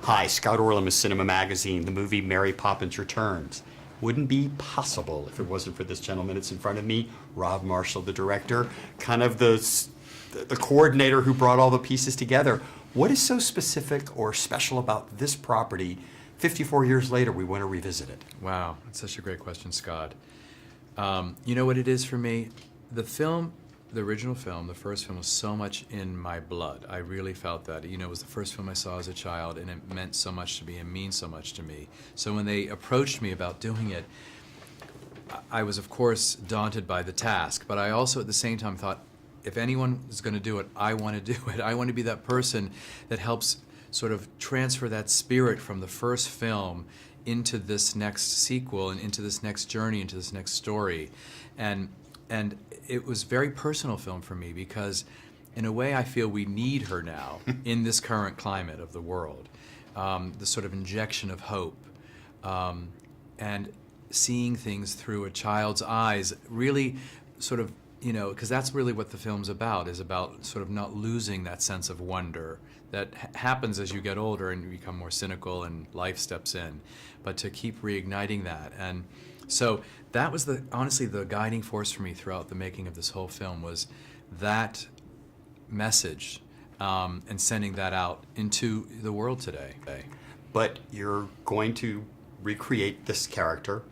Hi, Scott Orlin with CINEMA-Magazin. The movie Mary Poppins returns. Wouldn't be possible if it wasn't for this gentleman that's in front of me, Rob Marshall, the director, kind of the coordinator who brought all the pieces together. What is so specific or special about this property? 54 years later, we want to revisit it. Wow, that's such a great question, Scott. You know what it is for me? The film, the original film, the first film, was so much in my blood. I really felt that. You know, it was the first film I saw as a child, and it meant so much to me and means so much to me. So when they approached me about doing it, I was, of course, daunted by the task, but I also, at the same time, thought, if anyone is going to do it, I want to do it. I want to be that person that helps sort of transfer that spirit from the first film into this next sequel and into this next journey, into this next story. And it was a very personal film for me because, in a way, I feel we need her now in this current climate of the world. The sort of injection of hope and seeing things through a child's eyes, really sort of, you know, because that's really what the film's about, is about sort of not losing that sense of wonder that happens as you get older and you become more cynical and life steps in, but to keep reigniting that. And so that was honestly the guiding force for me throughout the making of this whole film, was that message and sending that out into the world today. But you're going to recreate this character.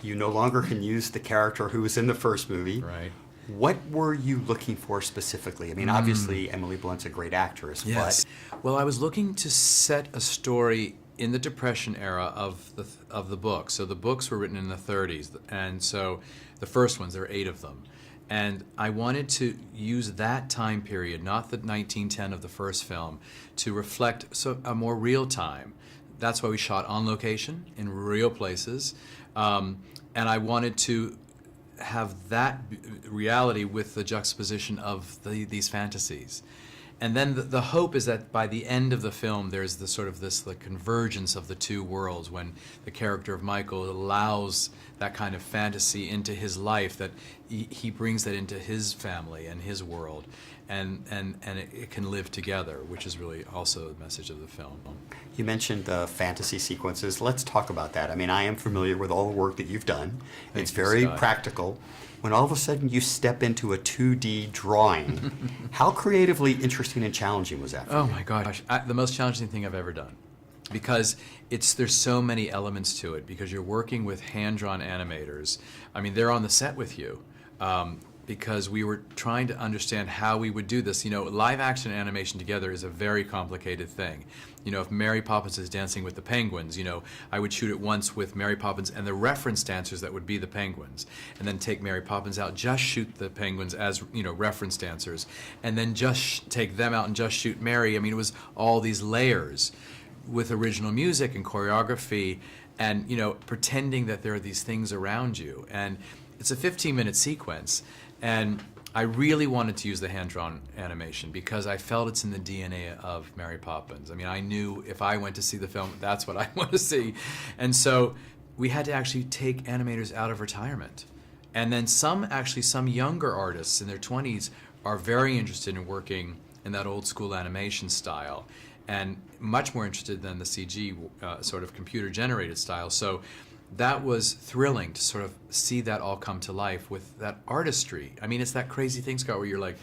You no longer can use the character who was in the first movie. Right. What were you looking for specifically? I mean, obviously, Emily Blunt's a great actress, yes. But... Well, I was looking to set a story in the Depression era of the book. So the books were written in the 30s, and so the first ones, there are 8 of them. And I wanted to use that time period, not the 1910 of the first film, to reflect a more real time. That's why we shot on location, in real places. And I wanted to have that reality with the juxtaposition of these fantasies. And then the hope is that by the end of the film, there's the convergence of the two worlds, when the character of Michael allows that kind of fantasy into his life, that he brings that into his family and his world, and it can live together, which is really also the message of the film. You mentioned the fantasy sequences. Let's talk about that. I mean, I am familiar with all the work that you've done. It's very practical. When all of a sudden you step into a 2D drawing, how creatively interesting and challenging was that for you? Oh my gosh, the most challenging thing I've ever done. Because there's so many elements to it, because you're working with hand-drawn animators. I mean, they're on the set with you. Because we were trying to understand how we would do this. You know, live action and animation together is a very complicated thing. You know, if Mary Poppins is dancing with the penguins, you know, I would shoot it once with Mary Poppins and the reference dancers that would be the penguins, and then take Mary Poppins out, just shoot the penguins as, you know, reference dancers, and then just take them out and just shoot Mary. I mean, it was all these layers with original music and choreography, and, you know, pretending that there are these things around you. And it's a 15-minute sequence. And I really wanted to use the hand-drawn animation because I felt it's in the DNA of Mary Poppins. I mean, I knew if I went to see the film, that's what I want to see. And so we had to actually take animators out of retirement. And then some younger artists in their 20s are very interested in working in that old-school animation style, and much more interested than the CG sort of computer-generated style. So that was thrilling to sort of see that all come to life with that artistry. I mean, it's that crazy thing, Scott, where you're like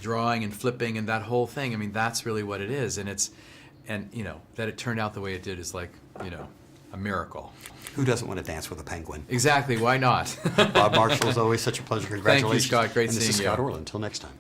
drawing and flipping and that whole thing. I mean, that's really what it is. And you know, that it turned out the way it did is like, you know, a miracle. Who doesn't want to dance with a penguin? Exactly, why not? Bob Marshall, is always such a pleasure. Congratulations. Thank you, Scott. Great seeing you. And this is Scott Orlin. Until next time.